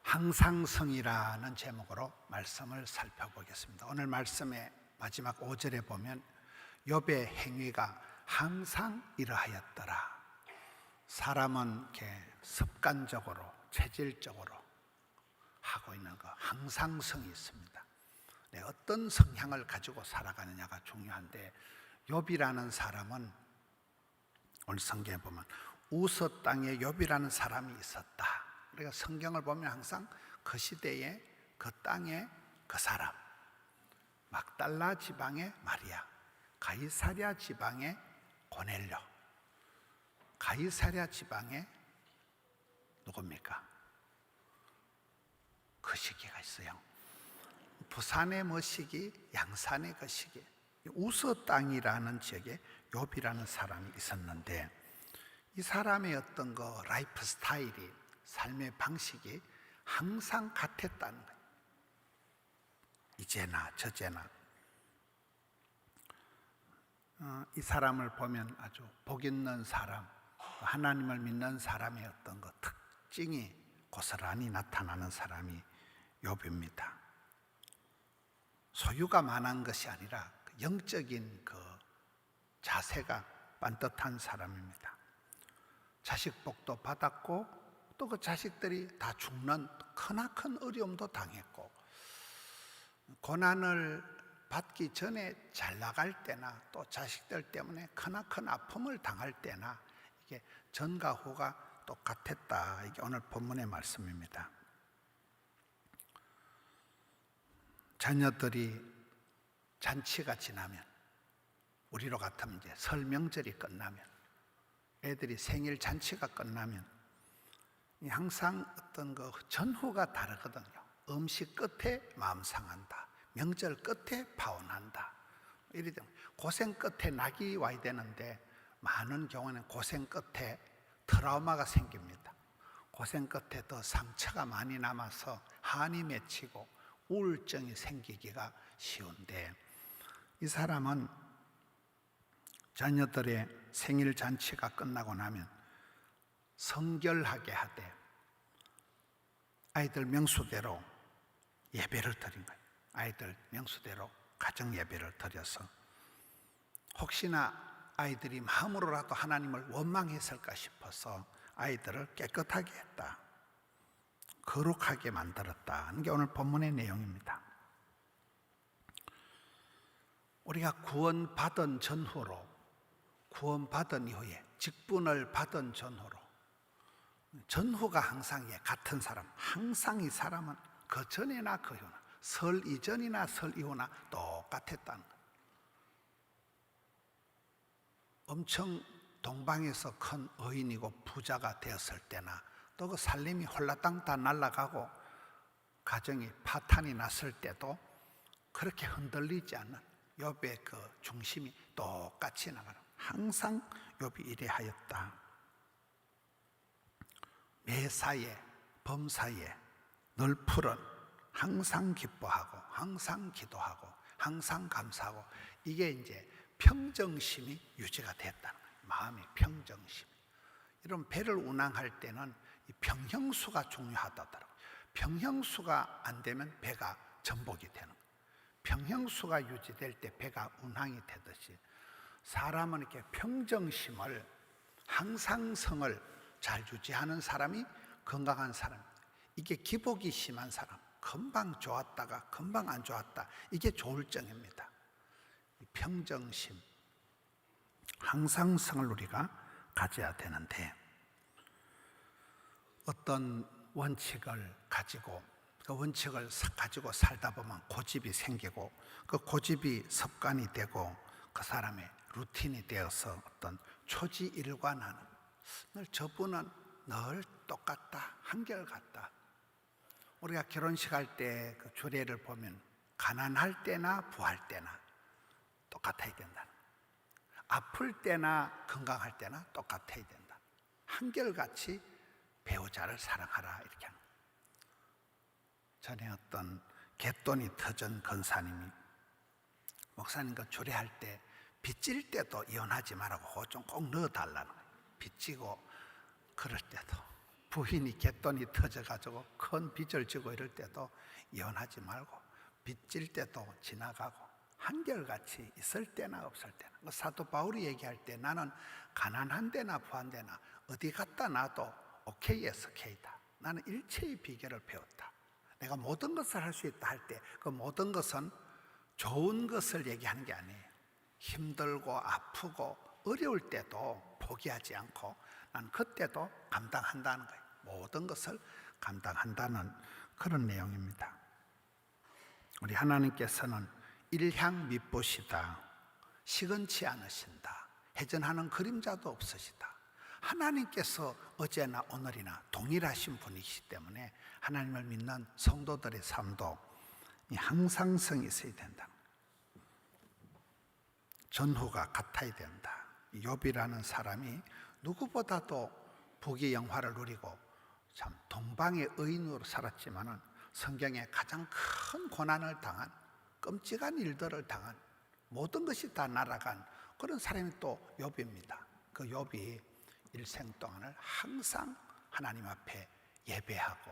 항상성이라는 제목으로 말씀을 살펴보겠습니다. 오늘 말씀의 마지막 5절에 보면 욥의 행위가 항상 이러하였더라. 사람은 이렇게 습관적으로 체질적으로 하고 있는 거 항상성이 있습니다. 어떤 성향을 가지고 살아가느냐가 중요한데, 욥이라는 사람은 오늘 성경에 보면 우스 땅에 욥이라는 사람이 있었다. 우리가 성경을 보면 항상 그 시대에 그 땅에 그 사람, 막달라 지방의 마리아, 가이사랴 지방의 고넬료, 가이사랴 지방의 누굽니까? 그 시기가 있어요. 부산의 뭐 시기, 양산의 그 시기, 우스 땅이라는 지역에 욥이라는 사람이 있었는데, 이 사람의 어떤 그 라이프 스타일이, 삶의 방식이 항상 같았다는 거예요. 이제나 저제나. 이 사람을 보면 아주 복 있는 사람, 하나님을 믿는 사람의 어떤 그 특징이 고스란히 나타나는 사람이 욥입니다. 소유가 많은 것이 아니라 영적인 그 자세가 반듯한 사람입니다. 자식 복도 받았고, 또 그 자식들이 다 죽는 크나큰 어려움도 당했고, 고난을 받기 전에 잘 나갈 때나 또 자식들 때문에 크나큰 아픔을 당할 때나 이게 전과 후가 똑같았다. 이게 오늘 본문의 말씀입니다. 자녀들이 잔치가 지나면, 우리로 같으면 이제 설 명절이 끝나면, 애들이 생일 잔치가 끝나면 항상 어떤 그 전후가 다르거든요. 음식 끝에 마음 상한다, 명절 끝에 파혼한다, 이리 되면 고생 끝에 낙이 와야 되는데, 많은 경우는 고생 끝에 트라우마가 생깁니다. 고생 끝에 더 상처가 많이 남아서 한이 맺히고 우울증이 생기기가 쉬운데, 이 사람은 자녀들의 생일 잔치가 끝나고 나면 성결하게 하되 아이들 명수대로 예배를 드린 거예요. 아이들 명수대로 가정 예배를 드려서 혹시나 아이들이 마음으로라도 하나님을 원망했을까 싶어서 아이들을 깨끗하게 했다, 거룩하게 만들었다는 게 오늘 본문의 내용입니다. 우리가 구원받은 전후로, 구원받은 이후에, 직분을 받은 전후로, 전후가 항상 같은 사람, 항상 이 사람은 그 전이나 그 후나, 설 이전이나 설 이후나 똑같았다는 거예요. 엄청 동방에서 큰 의인이고 부자가 되었을 때나, 또 그 살림이 홀라당 다 날아가고 가정이 파탄이 났을 때도 그렇게 흔들리지 않는 욥의 그 중심이 똑같이 나가는, 항상 욥이 이래하였다. 매사에 범사에 늘 푸른, 항상 기뻐하고 항상 기도하고 항상 감사하고, 이게 이제 평정심이 유지가 됐다는 거예요. 마음의 평정심. 이런 배를 운항할 때는 이 평형수가 중요하다더라고요. 평형수가 안 되면 배가 전복이 되는 거예요. 평형수가 유지될 때 배가 운항이 되듯이, 사람은 이렇게 평정심을, 항상성을 잘 유지하는 사람이 건강한 사람. 이게 기복이 심한 사람, 금방 좋았다가 금방 안 좋았다, 이게 조울증입니다. 평정심, 항상성을 우리가 가져야 되는데, 어떤 원칙을 가지고, 그 원칙을 가지고 살다 보면 고집이 생기고, 그 고집이 습관이 되고 그 사람의 루틴이 되어서 어떤 초지일관하는, 늘 저분은 늘 똑같다, 한결같다. 우리가 결혼식 할 때 그 주례를 보면 가난할 때나 부할 때나 똑같아야 된다, 아플 때나 건강할 때나 똑같아야 된다, 한결같이 배우자를 사랑하라, 이렇게 하는 거예요. 전에 어떤 갯돈이 터진 권사님이 목사님 그 주례할 때 빚질 때도 이혼하지 말라고 좀 꼭 넣어달라는 거예요. 빚지고 그럴 때도 부인이 갯돈이 터져가지고 큰 빚을 지고 이럴 때도 이혼하지 말고, 빚질 때도 지나가고 한결같이 있을 때나 없을 때나. 사도 바울이 얘기할 때 나는 가난한 데나 부한 데나 어디 갔다 놔도 오케이에서 K다. 나는 일체의 비결을 배웠다. 내가 모든 것을 할 수 있다 할 때 그 모든 것은 좋은 것을 얘기하는 게 아니에요. 힘들고 아프고 어려울 때도 포기하지 않고 난 그때도 감당한다는 거예요. 모든 것을 감당한다는 그런 내용입니다. 우리 하나님께서는 일향 밉보시다, 시건치 않으신다, 해전하는 그림자도 없으시다. 하나님께서 어제나 오늘이나 동일하신 분이시기 때문에 하나님을 믿는 성도들의 삶도 항상성이 있어야 된다. 전후가 같아야 된다. 욥이라는 사람이 누구보다도 부귀 영화를 누리고 참 동방의 의인으로 살았지만은 성경에 가장 큰 고난을 당한, 끔찍한 일들을 당한, 모든 것이 다 날아간 그런 사람이 또 욥입니다. 그 욥이 일생 동안을 항상 하나님 앞에 예배하고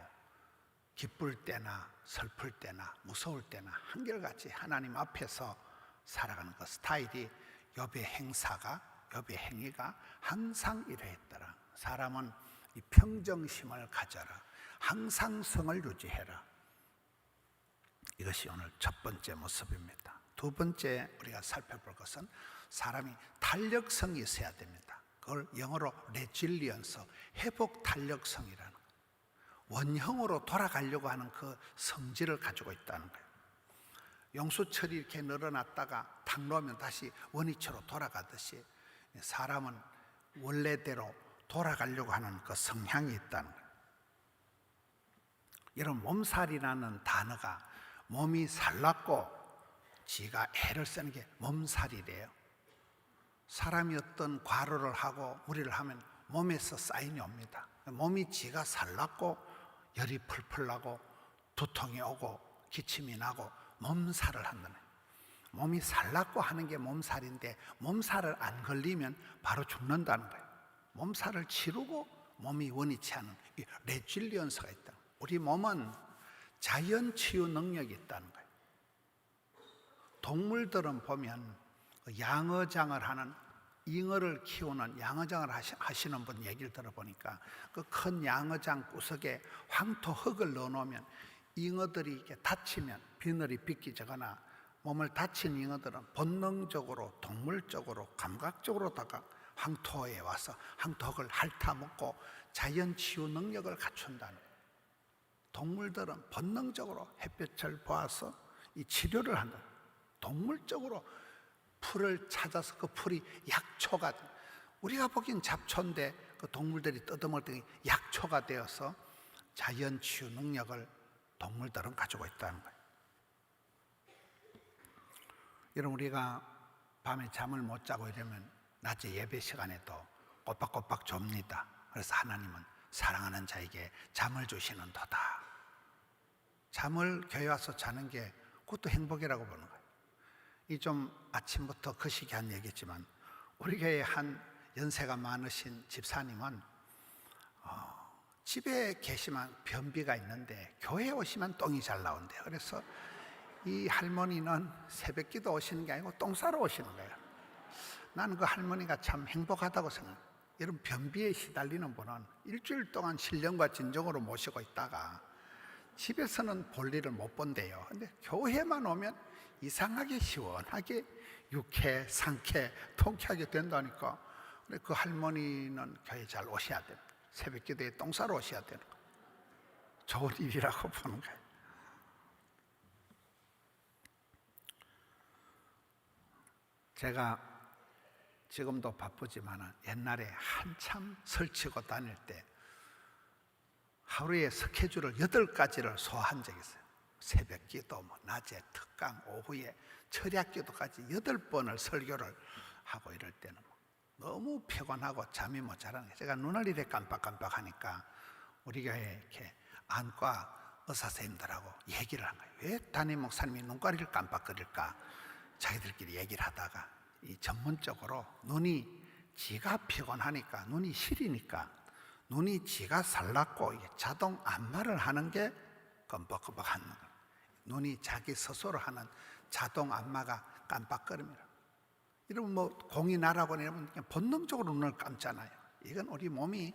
기쁠 때나 슬플 때나 무서울 때나 한결같이 하나님 앞에서 살아가는 그 스타일이 욥의 행위가 항상 이러했더라. 사람은 이 평정심을 가져라, 항상성을 유지해라. 이것이 오늘 첫 번째 모습입니다. 두 번째 우리가 살펴볼 것은 사람이 탄력성이 있어야 됩니다. 그걸 영어로 레질리언스, 회복 탄력성이라는 거예요. 원형으로 돌아가려고 하는 그 성질을 가지고 있다는 거예요. 용수철이 이렇게 늘어났다가 탁 놓으면 다시 원위치로 돌아가듯이 사람은 원래대로 돌아가려고 하는 그 성향이 있다는 거예요. 이런 몸살이라는 단어가 몸이 살났고 지가 애를 쓰는 게 몸살이래요. 사람이 어떤 과로를 하고 무리를 하면 몸에서 사인이 옵니다. 몸이 지가 살났고 열이 풀풀 나고 두통이 오고 기침이 나고 몸살을 한다네. 몸이 살났고 하는 게 몸살인데 몸살을 안 걸리면 바로 죽는다는 거예요. 몸살을 치르고 몸이 원위치 하는 이 레질리언스가 있다. 우리 몸은 자연 치유 능력이 있다는 거예요. 동물들은 보면 양어장을 하는, 잉어를 키우는 양어장을 하시는 분 얘기를 들어보니까 그 큰 양어장 구석에 황토 흙을 넣어놓으면 잉어들이 이렇게 다치면 비늘이 비끼거나 몸을 다친 잉어들은 본능적으로 동물적으로 감각적으로다가 황토에 와서 황토 흙을 핥아먹고 자연 치유 능력을 갖춘다는 거예요. 동물들은 본능적으로 햇볕을 보아서 이 치료를 한다. 동물적으로 풀을 찾아서 그 풀이 약초가, 우리가 보기엔 잡초인데 그 동물들이 뜯어먹을 때 약초가 되어서 자연 치유 능력을 동물들은 가지고 있다는 거예요. 여러분, 우리가 밤에 잠을 못 자고 이러면 낮에 예배 시간에도 꼬박꼬박 좁니다. 그래서 하나님은 사랑하는 자에게 잠을 주시는 도다. 잠을 교회 와서 자는 게 그것도 행복이라고 보는 거예요. 이 좀 아침부터 거시기 한 얘기지만 우리 교회에 한 연세가 많으신 집사님은 집에 계시면 변비가 있는데 교회에 오시면 똥이 잘 나온대요. 그래서 이 할머니는 새벽기도 오시는 게 아니고 똥 싸러 오시는 거예요. 나는 그 할머니가 참 행복하다고 생각해요. 여러분, 변비에 시달리는 분은 일주일 동안 신령과 진정으로 모시고 있다가 집에서는 볼일을 못 본대요. 근데 교회만 오면 이상하게 시원하게 유쾌, 상쾌, 통쾌하게 된다니까. 근데 그 할머니는 교회 잘 오셔야 됩니다. 새벽 기도에 똥 싸러 오셔야 되는 거예요. 좋은 일이라고 보는 거예요. 제가 지금도 바쁘지만 옛날에 한참 설치고 다닐 때 하루에 스케줄을 8가지를 소화한 적이 있어요. 새벽 기도, 낮에 특강, 오후에 철야 기도까지 8번을 설교를 하고 이럴 때는 너무 피곤하고 잠이 못 자라는 거예요. 제가 눈을 이렇게 깜빡깜빡하니까 우리 교회 이렇게 안과 의사 선생님들하고 얘기를 한 거예요. 왜 담임 목사님이 눈가리를 깜빡거릴까? 자기들끼리 얘기를 하다가 이 전문적으로 눈이 지가 피곤하니까, 눈이 시리니까 눈이 지가 살랐고 자동 안마를 하는 게 껌뻑껌뻑 하는 거예요. 눈이 자기 스스로 하는 자동 안마가 깜빡거립니다. 이러면 뭐 공이 날아오고 이러면 그냥 본능적으로 눈을 감잖아요. 이건 우리 몸이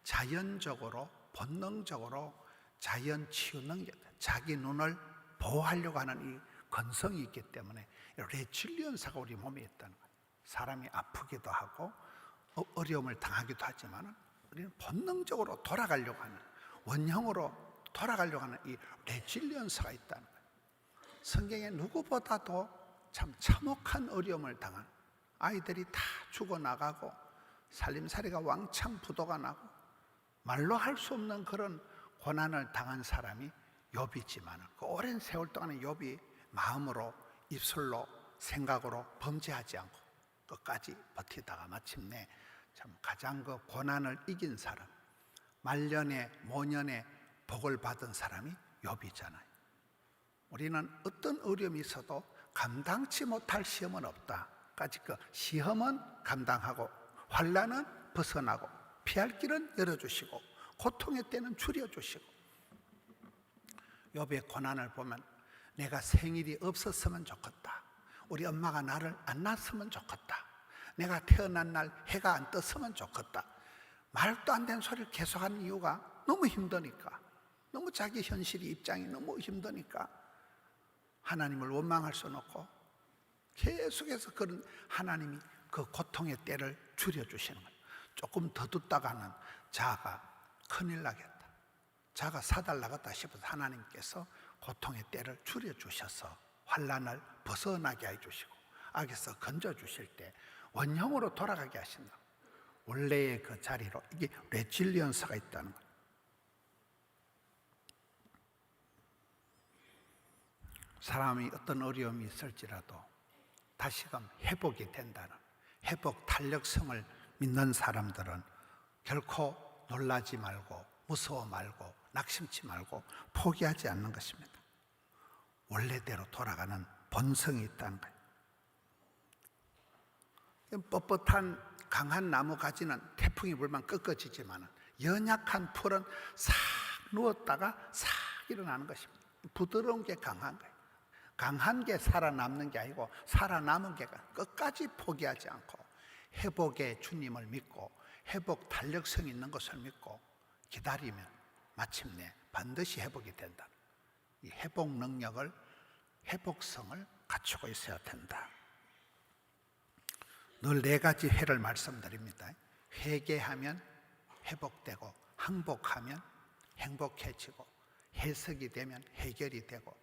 자연적으로 본능적으로 자연 치유 능력, 자기 눈을 보호하려고 하는 이 건성이 있기 때문에 레질리언스가 우리 몸에 있다는 거예요. 사람이 아프기도 하고 어려움을 당하기도 하지만 우리는 본능적으로 돌아가려고 하는, 원형으로 돌아가려고 하는 이 레질리언스가 있다는 거예요. 성경에 누구보다도 참 참혹한 어려움을 당한 아이들이 다 죽어나가고 살림살이가 왕창 부도가 나고 말로 할 수 없는 그런 고난을 당한 사람이 욥이지만 그 오랜 세월 동안에 욥이 마음으로, 입술로, 생각으로 범죄하지 않고 끝까지 버티다가 마침내 참 가장 그 고난을 이긴 사람, 말년에 모년에 복을 받은 사람이 욥이잖아요. 우리는 어떤 어려움이 있어도 감당치 못할 시험은 없다. 까지 그 시험은 감당하고 환난은 벗어나고 피할 길은 열어주시고 고통의 때는 줄여주시고. 욥의 고난을 보면 내가 생일이 없었으면 좋겠다. 우리 엄마가 나를 안 낳았으면 좋겠다. 내가 태어난 날 해가 안 떴으면 좋겠다. 말도 안 되는 소리를 계속하는 이유가 너무 힘드니까, 너무 자기 현실이 입장이 너무 힘드니까 하나님을 원망할 수는 없고 계속해서 그런 하나님이 그 고통의 때를 줄여주시는 거예요. 조금 더 듣다가는 자가 큰일 나겠다, 자가 사달 나갔다 싶어서 하나님께서 고통의 때를 줄여주셔서 환난을 벗어나게 해주시고 악에서 건져주실 때 원형으로 돌아가게 하신다. 원래의 그 자리로, 이게 레질리언스가 있다는 거예요. 사람이 어떤 어려움이 있을지라도 다시금 회복이 된다는, 회복 탄력성을 믿는 사람들은 결코 놀라지 말고 무서워 말고 낙심치 말고 포기하지 않는 것입니다. 원래대로 돌아가는 본성이 있다는 거예요. 뻣뻣한 강한 나무 가지는 태풍이 불면 꺾어지지만 연약한 풀은 싹 누웠다가 싹 일어나는 것입니다. 부드러운 게 강한 거예요. 강한 게 살아남는 게 아니고 살아남은 게 끝까지 포기하지 않고 회복의 주님을 믿고 회복 탄력성이 있는 것을 믿고 기다리면 마침내 반드시 회복이 된다. 이 회복 능력을, 회복성을 갖추고 있어야 된다. 늘 4가지 회를 말씀드립니다. 회개하면 회복되고, 항복하면 행복해지고, 해석이 되면 해결이 되고,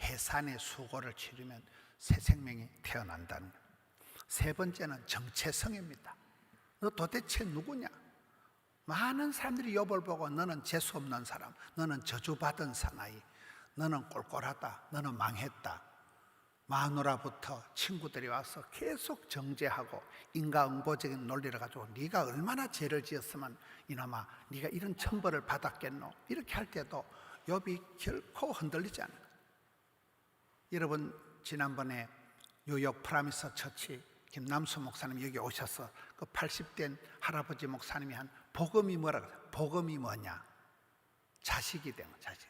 해산의 수고를 치르면 새 생명이 태어난다는 거예요. 3번째는 정체성입니다. 너 도대체 누구냐? 많은 사람들이 욥을 보고 너는 재수없는 사람, 너는 저주받은 사나이, 너는 꼴꼴하다, 너는 망했다. 마누라부터 친구들이 와서 계속 정죄하고 인과응보적인 논리를 가지고 네가 얼마나 죄를 지었으면 이놈아 네가 이런 천벌을 받았겠노? 이렇게 할 때도 욥이 결코 흔들리지 않아요. 여러분 지난번에 뉴욕 프라미스 처치 김남수 목사님 여기 오셔서 그 80된 할아버지 목사님이 한 복음이 뭐라고 해요? 복음이 뭐냐? 자식이 되면 자식.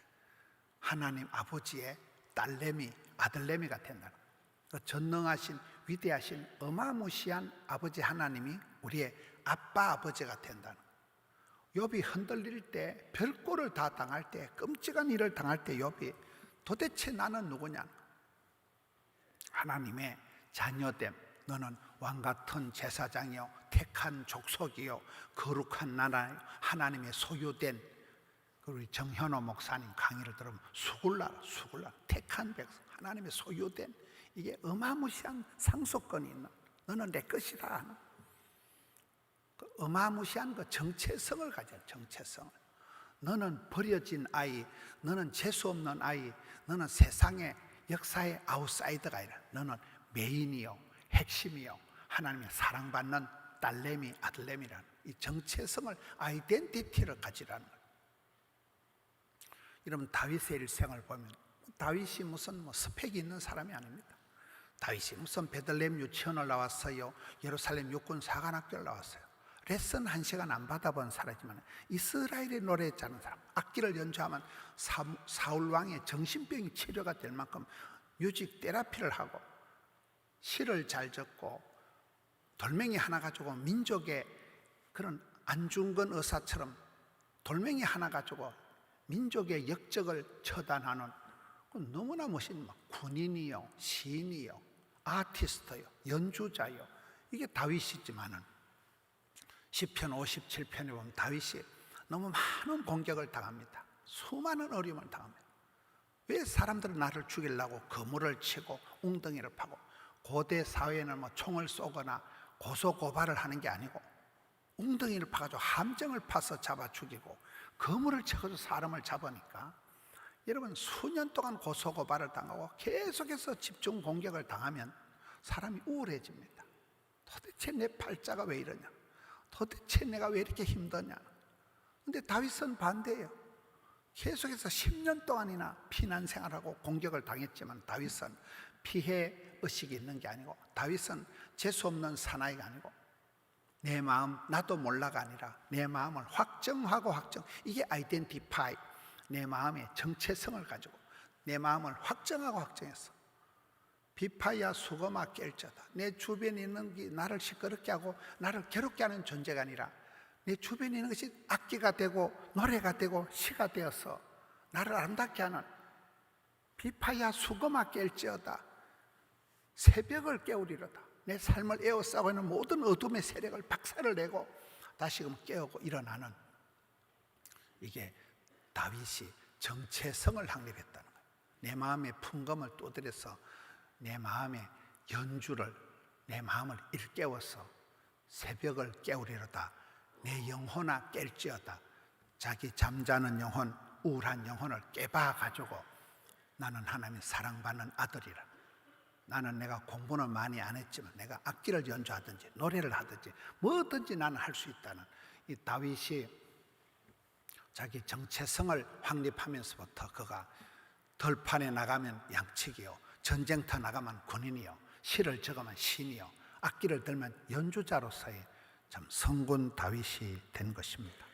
하나님 아버지의 딸내미, 아들내미가 된다는 거예요. 그 전능하신 위대하신 어마무시한 아버지 하나님이 우리의 아빠 아버지가 된다는 거예요. 욥이 흔들릴 때, 별꼴을 다 당할 때, 끔찍한 일을 당할 때 욥이 도대체 나는 누구냐? 하나님의 자녀됨, 너는 왕같은 제사장이요 택한 족속이요 거룩한 나라요 하나님의 소유된. 우리 정현호 목사님 강의를 들으면 수굴라 택한 백성, 하나님의 소유된, 이게 어마무시한 상속권이 있는, 너는 내 것이다 하는 그 어마무시한 그 정체성을 가져. 정체성을. 너는 버려진 아이, 너는 재수없는 아이, 너는 세상의 역사의 아웃사이더가 아니라 너는 메인이요 핵심이요 하나님의 사랑받는 딸내미, 아들내미라는 이 정체성을, 아이덴티티를 가지라는 거예요. 여러분 다윗의 일생을 보면 다윗이 무슨 스펙이 있는 사람이 아닙니다. 다윗이 무슨 베들레헴 유치원을 나왔어요, 예루살렘 육군 사관학교를 나왔어요. 레슨 1시간 안 받아본 사람이지만 이스라엘의 노래 잘하는 사람, 악기를 연주하면 사울 왕의 정신병이 치료가 될 만큼 뮤직 테라피를 하고 시를 잘 적고 돌멩이 하나 가지고 민족의 그런 안중근 의사처럼 돌멩이 하나 가지고 민족의 역적을 처단하는 너무나 멋있는 군인이요, 시인이요, 아티스트요, 연주자요. 이게 다윗이지만은 시편 57편에 보면 다윗이 너무 많은 공격을 당합니다. 수많은 어려움을 당합니다. 왜 사람들은 나를 죽이려고 거물을 치고 웅덩이를 파고, 고대 사회는 뭐 총을 쏘거나 고소고발을 하는 게 아니고 웅덩이를 파가지고 함정을 파서 잡아 죽이고 거물을 쳐가지고 사람을 잡으니까 여러분 수년 동안 고소고발을 당하고 계속해서 집중 공격을 당하면 사람이 우울해집니다. 도대체 내 팔자가 왜 이러냐, 도대체 내가 왜 이렇게 힘드냐. 근데 다윗은 반대예요. 계속해서 10년 동안이나 피난 생활하고 공격을 당했지만 다윗은 피해 의식이 있는 게 아니고, 다윗은 재수없는 사나이가 아니고 내 마음 나도 몰라가 아니라 내 마음을 확정하고 이게 아이덴티파이, 내 마음의 정체성을 가지고 내 마음을 확정하고 확정했어. 비파야 수거마 깰자다. 내 주변에 있는 게 나를 시끄럽게 하고 나를 괴롭게 하는 존재가 아니라 내 주변에 있는 것이 악기가 되고 노래가 되고 시가 되어서 나를 아름답게 하는 비파야 수거마 깰지어다. 새벽을 깨우리로다. 내 삶을 에워싸고 있는 모든 어둠의 세력을 박살을 내고 다시금 깨우고 일어나는, 이게 다윗이 정체성을 확립했다는 거예요. 내 마음의 풍금을 두드려서 내 마음의 연주를, 내 마음을 일깨워서 새벽을 깨우리로다. 내 영혼아 깰지어다. 자기 잠자는 영혼, 우울한 영혼을 깨봐가지고 나는 하나님의 사랑받는 아들이라. 나는 내가 공부는 많이 안 했지만 내가 악기를 연주하든지 노래를 하든지 뭐든지 나는 할 수 있다는, 이 다윗이 자기 정체성을 확립하면서부터 그가 들판에 나가면 양측이요, 전쟁터 나가면 군인이요, 시를 적으면 시인이요, 악기를 들면 연주자로서의 참 성군 다윗이 된 것입니다.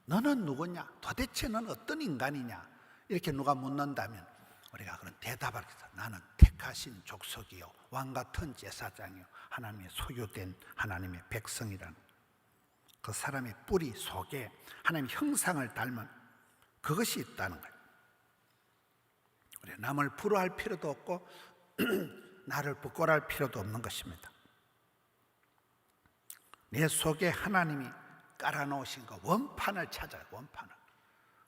너는 누구냐? 도대체 넌 어떤 인간이냐? 이렇게 누가 묻는다면 우리가 그런 대답을 해서 나는 택하신 족속이요, 왕같은 제사장이요, 하나님의 소유된 하나님의 백성이라는 그 사람의 뿌리 속에 하나님의 형상을 닮은 그것이 있다는 거예요. 우리 남을 부러워할 필요도 없고 나를 부끄러워할 필요도 없는 것입니다. 내 속에 하나님이 깔아놓으신 그 원판을 찾아요. 원판을.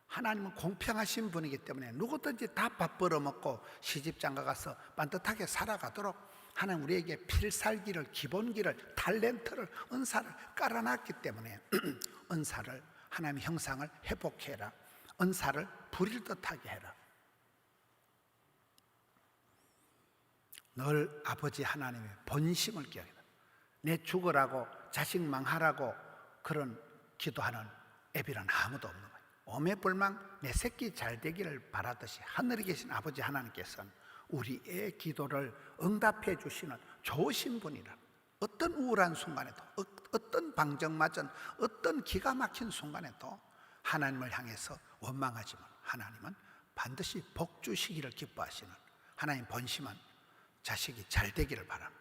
하나님은 공평하신 분이기 때문에 누구든지 다 밥 벌어먹고 시집장가 가서 반듯하게 살아가도록 하나님 우리에게 필살기를, 기본기를, 탤런트를, 은사를 깔아놨기 때문에 은사를, 하나님의 형상을 회복해라. 은사를 부릴 듯하게 해라. 늘 아버지 하나님의 본심을 기억해라. 내 죽으라고 자식 망하라고 그런 기도하는 애비는 아무도 없는 거예요. 오매불망 내 새끼 잘 되기를 바라듯이 하늘에 계신 아버지 하나님께서는 우리의 기도를 응답해 주시는 좋으신 분이라. 어떤 우울한 순간에도, 어떤 방정맞은, 어떤 기가 막힌 순간에도 하나님을 향해서 원망하지만 하나님은 반드시 복 주시기를 기뻐하시는, 하나님 본심은 자식이 잘 되기를 바라는,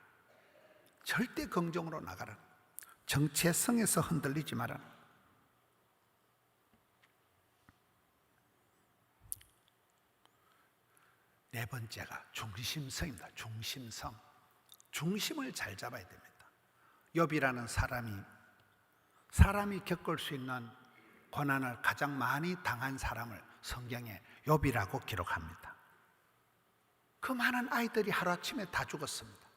절대 긍정으로 나가라. 정체성에서 흔들리지 마라. 네 번째가 중심성입니다. 중심성. 중심을 잘 잡아야 됩니다. 욥이라는 사람이 겪을 수 있는 고난을 가장 많이 당한 사람을 성경에 욥이라고 기록합니다. 그 많은 아이들이 하루아침에 다 죽었습니다.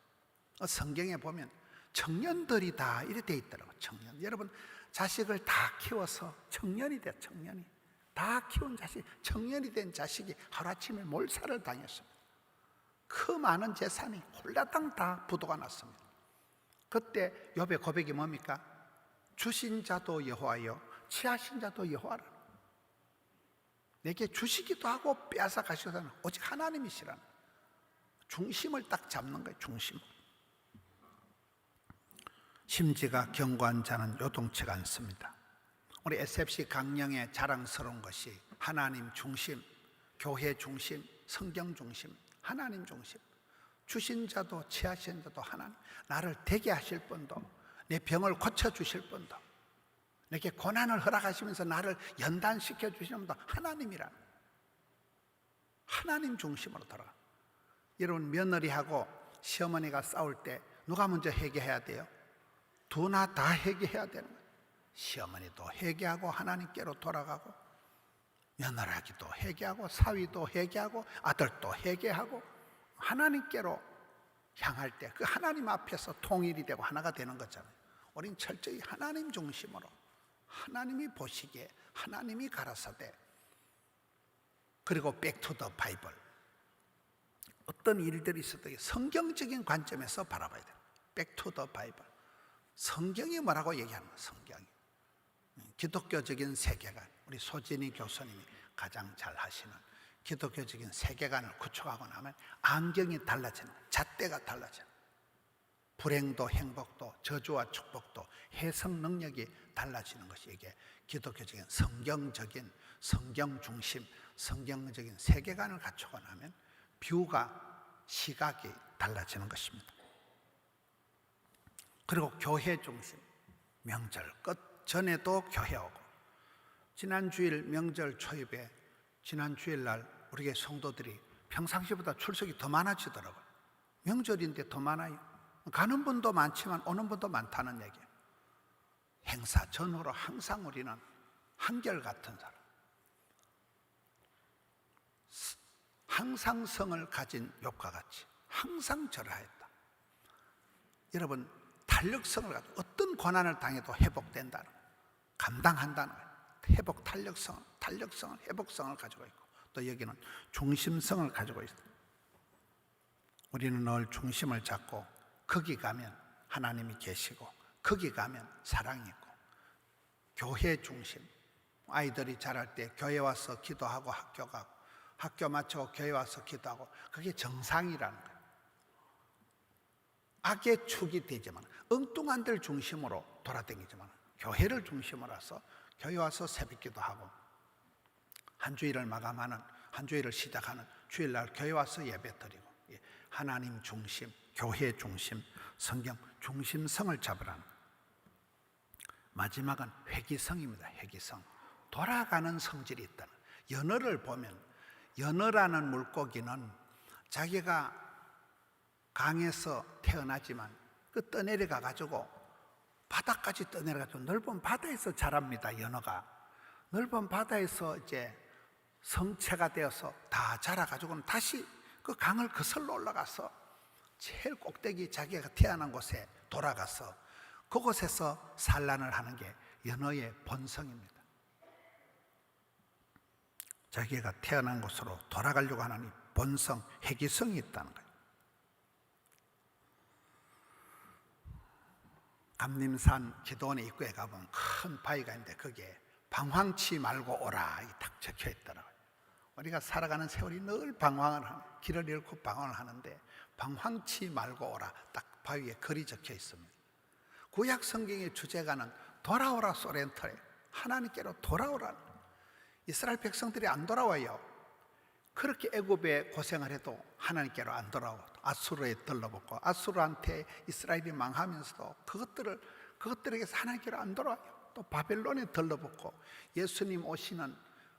성경에 보면 청년들이 다 이렇게 돼 있더라고요. 청년. 여러분 자식을 다 키워서 청년이 돼요. 청년이. 다 키운 자식, 청년이 된 자식이 하루아침에 몰살을 당했습니다. 그 많은 재산이 홀라당 다 부도가 났습니다. 그때 욥의 고백이 뭡니까? 주신 자도 여호와여, 취하신 자도 여호와라. 내게 주시기도 하고 빼앗아 가시고는 오직 하나님이시라는 중심을 딱 잡는 거예요. 중심. 심지가 견고한 자는 요동치가 않습니다. 우리 SFC 강령의 자랑스러운 것이 하나님 중심, 교회 중심, 성경 중심, 하나님 중심. 주신 자도 취하신 자도 하나님, 나를 되게 하실 분도, 내 병을 고쳐주실 분도, 내게 고난을 허락하시면서 나를 연단시켜 주시는 분도 하나님이라는, 하나님 중심으로 돌아가. 여러분, 며느리하고 시어머니가 싸울 때 누가 먼저 회개해야 돼요? 두나 다 회개해야 되는 거예요. 시어머니도 회개하고 하나님께로 돌아가고, 며느리도 회개하고, 사위도 회개하고, 아들도 회개하고, 하나님께로 향할 때 그 하나님 앞에서 통일이 되고 하나가 되는 거잖아요. 우린 철저히 하나님 중심으로, 하나님이 보시기에 하나님이 가라사대, 그리고 백투더 바이블, 어떤 일들이 있어도 성경적인 관점에서 바라봐야 돼요. 백투더 바이블, 성경이 뭐라고 얘기하는 거예요. 성경이 기독교적인 세계관, 우리 소진희 교수님이 가장 잘 하시는 기독교적인 세계관을 구축하고 나면 안경이 달라지는 거예요. 잣대가 달라지는 거예요. 불행도 행복도 저주와 축복도 해석 능력이 달라지는 것이 이게 기독교적인 성경적인 성경 중심 성경적인 세계관을 갖추고 나면 뷰가, 시각이 달라지는 것입니다. 그리고 교회 중심, 명절 끝 전에도 교회 오고, 지난 주일 명절 초입에 지난 주일날 우리 교회 성도들이 평상시보다 출석이 더 많아지더라고요. 명절인데 더 많아요. 가는 분도 많지만 오는 분도 많다는 얘기예요. 행사 전후로 항상 우리는 한결같은 사람, 항상성을 가진 욕과 같이 항상 절하였다. 여러분, 탄력성을 가지고 어떤 고난을 당해도 회복된다는 거예요. 감당한다는 거예요. 회복, 탄력성을, 회복성을 가지고 있고, 또 여기는 중심성을 가지고 있어요. 우리는 늘 중심을 잡고 거기 가면 하나님이 계시고, 거기 가면 사랑이 있고, 교회 중심, 아이들이 자랄 때 교회 와서 기도하고 학교 가고, 학교 마치고 교회 와서 기도하고, 그게 정상이라는 거예요. 악의 축이 되지만, 엉뚱한 들 중심으로 돌아다니지만, 교회를 중심으로 해서 교회 와서 새벽기도 하고, 한 주일을 마감하는, 한 주일을 시작하는 주일날 교회 와서 예배 드리고, 하나님 중심, 교회 중심, 성경 중심성을 잡으라는 거예요. 마지막은 회귀성입니다. 회귀성, 돌아가는 성질이 있다는 거예요. 연어를 보면, 연어라는 물고기는 자기가 강에서 태어나지만 그 떠내려가 가지고 바다까지 떠내려가지고 넓은 바다에서 자랍니다. 연어가 넓은 바다에서 이제 성체가 되어서 다 자라가지고는 다시 그 강을 거슬러 올라가서 제일 꼭대기 자기가 태어난 곳에 돌아가서 그곳에서 산란을 하는 게 연어의 본성입니다. 자기가 태어난 곳으로 돌아가려고 하는 이 본성, 회귀성이 있다는 거예요. 감림산 기도원의 입구에 가보면 큰 바위가 있는데 거기에 방황치 말고 오라 딱 적혀 있더라고요. 우리가 살아가는 세월이 늘 방황을 하는, 길을 잃고 방황을 하는데 방황치 말고 오라 딱 바위에 글이 적혀 있습니다. 구약 성경의 주제가는 돌아오라 소렌토에, 하나님께로 돌아오라. 이스라엘 백성들이 안 돌아와요. 그렇게 애굽에 고생을 해도 하나님께로 안 돌아오고, 아수르에 들러붙고, 아수르한테 이스라엘이 망하면서도 그것들에게서 하나님께로 안 돌아와요. 또 바벨론에 들러붙고, 예수님 오시는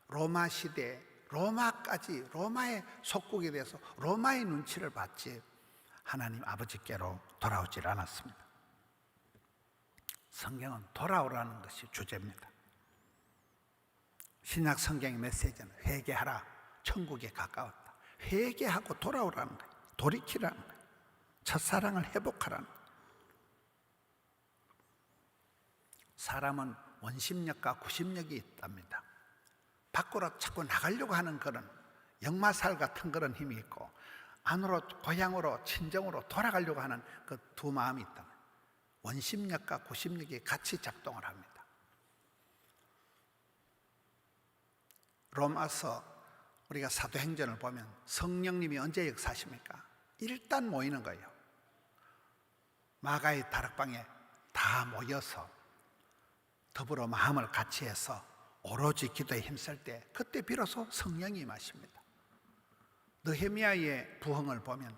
로마 시대에 로마까지, 로마의 속국에 대해서 로마의 눈치를 받지 하나님 아버지께로 돌아오질 않았습니다. 성경은 돌아오라는 것이 주제입니다. 신약 성경의 메시지는 회개하라, 천국에 가까웠다. 회개하고 돌아오라는 거예요. 돌이키라는 거예요. 첫사랑을 회복하라는 거예요. 사람은 원심력과 구심력이 있답니다. 밖으로 자꾸 나가려고 하는 그런 역마살 같은 그런 힘이 있고, 안으로, 고향으로, 친정으로 돌아가려고 하는 그 두 마음이 있다. 원심력과 구심력이 같이 작동을 합니다. 로마서 우리가 사도행전을 보면 성령님이 언제 역사하십니까? 일단 모이는 거예요. 마가의 다락방에 다 모여서 더불어 마음을 같이 해서 오로지 기도에 힘쓸 때 그때 비로소 성령이 임하십니다. 느헤미야의 부흥을 보면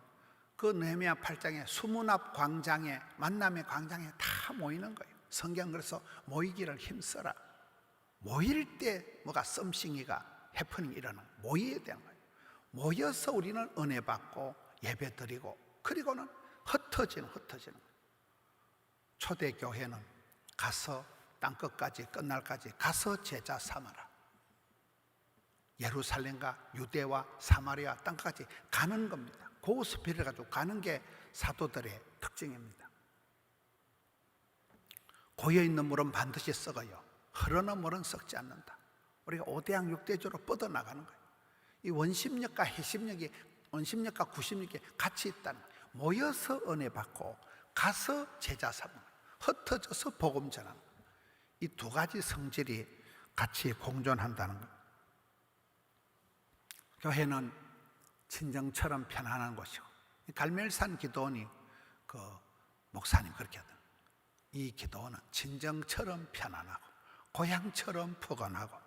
그 느헤미야 8장에 수문 앞 광장에, 만남의 광장에 다 모이는 거예요. 성경 그래서 모이기를 힘써라. 모일 때 뭐가 썸씽이가 해프닝이 일어나는, 모여야 되는 거예요. 모여서 우리는 은혜 받고 예배 드리고, 그리고는 흩어지는 거예요. 초대교회는 가서 땅끝까지 끝날까지 가서 제자 삼아라. 예루살렘과 유대와 사마리아 땅까지 가는 겁니다. 고스피를 가지고 가는 게 사도들의 특징입니다. 고여있는 물은 반드시 썩어요. 흐르는 물은 썩지 않는다. 우리가 5대양 6대조로 뻗어나가는 거예요. 이 원심력과 해심력이, 원심력과 구심력이 같이 있다는 거예요. 모여서 은혜 받고 가서 제자 삼는 거예요. 흩어져서 복음 전하는 거예요. 이 두 가지 성질이 같이 공존한다는 거예요. 교회는 친정처럼 편안한 곳이고, 갈멜산 기도원이 그 목사님 그렇게 하더라고요. 이 기도원은 친정처럼 편안하고 고향처럼 푸근하고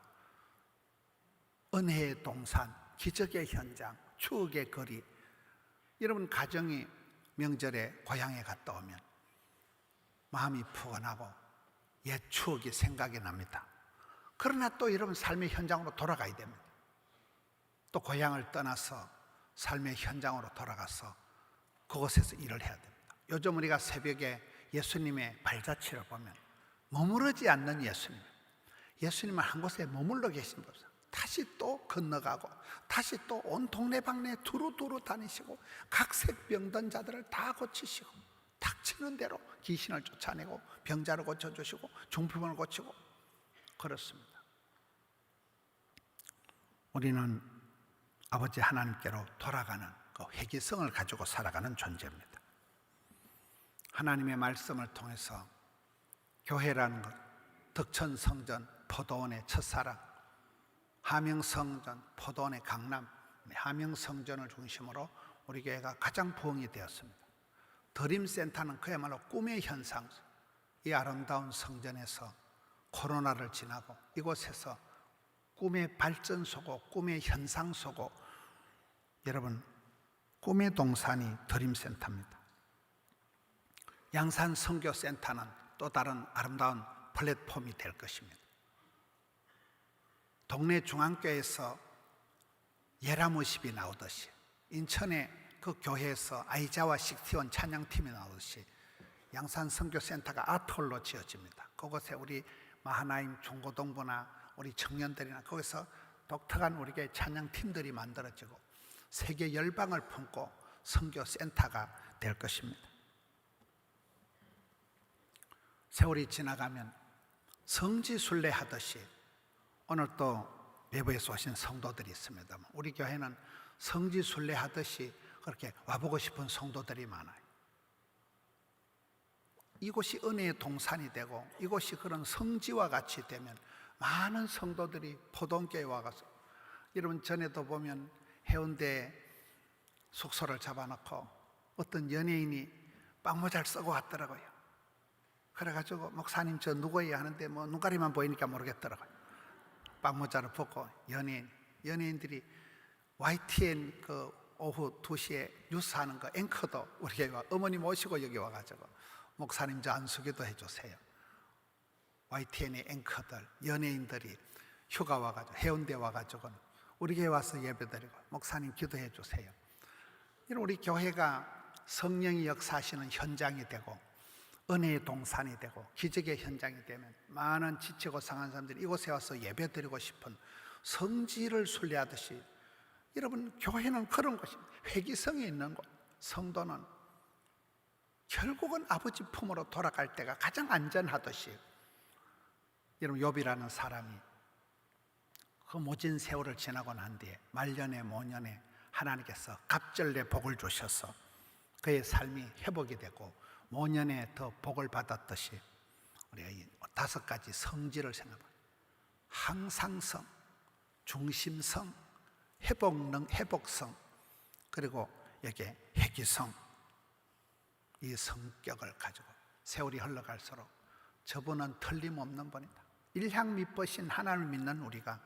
은혜의 동산, 기적의 현장, 추억의 거리. 여러분 가정이 명절에 고향에 갔다 오면 마음이 푸근하고 옛 추억이 생각이 납니다. 그러나 또 여러분 삶의 현장으로 돌아가야 됩니다. 또 고향을 떠나서 삶의 현장으로 돌아가서 그곳에서 일을 해야 됩니다. 요즘 우리가 새벽에 예수님의 발자취를 보면 머무르지 않는 예수님, 예수님은 한 곳에 머물러 계신 분, 다시 또 건너가고 다시 또 온 동네방네 두루두루 다니시고 각색 병든 자들을 다 고치시고 닥치는 대로 귀신을 쫓아내고 병자를 고쳐주시고 중풍을 고치고 그렇습니다. 우리는 아버지 하나님께로 돌아가는 그 회개성을 가지고 살아가는 존재입니다. 하나님의 말씀을 통해서 교회라는 것, 덕천성전, 포도원의 첫사랑, 하명성전, 포도원의 강남, 하명성전을 중심으로 우리 교회가 가장 부흥이 되었습니다. 드림센터는 그야말로 꿈의 현상, 이 아름다운 성전에서 코로나를 지나고 이곳에서 꿈의 발전소고 꿈의 현상소고, 여러분 꿈의 동산이 드림센터입니다. 양산 선교센터는 또 다른 아름다운 플랫폼이 될 것입니다. 동네 중앙교회에서 예라모십이 나오듯이 인천의 그 교회에서 아이자와 식티원 찬양팀이 나오듯이 양산 선교센터가 아트홀로 지어집니다. 그곳에 우리 마하나임 중고동부나 우리 청년들이나 거기서 독특한 우리 교회 찬양팀들이 만들어지고 세계 열방을 품고 선교센터가 될 것입니다. 세월이 지나가면 성지순례 하듯이 오늘 또 외부에서 오신 성도들이 있습니다만 우리 교회는 성지순례 하듯이 그렇게 와보고 싶은 성도들이 많아요. 이곳이 은혜의 동산이 되고 이곳이 그런 성지와 같이 되면 많은 성도들이 포동교회에 와가서, 여러분 전에도 보면 해운대에 숙소를 잡아놓고 어떤 연예인이 빵모자를 쓰고 왔더라고요. 그래가지고 목사님 저 누구예요 하는데 뭐 눈가리만 보이니까 모르겠더라고요. 빵모자를 벗고 연예인들이 YTN 그 오후 2시에 뉴스하는 거 앵커도 우리 교회 와, 어머니 모시고 여기 와가지고 목사님 저 안수기도 해주세요. YTN의 앵커들, 연예인들이 휴가 와가지고 해운대 와가지고 우리 교회 와서 예배드리고 목사님 기도해 주세요. 이런 우리 교회가 성령이 역사하시는 현장이 되고 은혜의 동산이 되고 기적의 현장이 되면 많은 지치고 상한 사람들이 이곳에 와서 예배드리고 싶은 성지를 순례하듯이, 여러분 교회는 그런 것입니다. 회기성이 있는 곳, 성도는 결국은 아버지 품으로 돌아갈 때가 가장 안전하듯이, 여러분 욥이라는 사람이 그 모진 세월을 지나고 난 뒤에 말년에 모년에 하나님께서 갑절에 복을 주셔서 그의 삶이 회복이 되고 모년에 더 복을 받았듯이 우리가 이 5가지 성질을 생각합니다. 항상성, 중심성, 회복성, 그리고 여기에 회기성, 이 성격을 가지고 세월이 흘러갈수록 저분은 틀림없는 분이다. 일향미법신 하나님을 믿는 우리가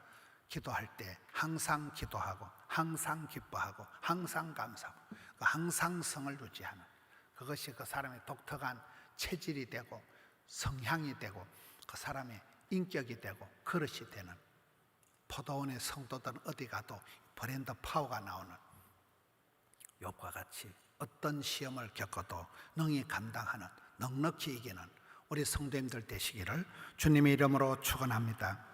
기도할 때 항상 기도하고 항상 기뻐하고 항상 감사하고 그 항상성을 유지하는 그것이 그 사람의 독특한 체질이 되고 성향이 되고 그 사람의 인격이 되고 그릇이 되는, 포도원의 성도들은 어디 가도 브랜드 파워가 나오는, 욥과 같이 어떤 시험을 겪어도 능히 감당하는, 넉넉히 이기는 우리 성도님들 되시기를 주님의 이름으로 축원합니다.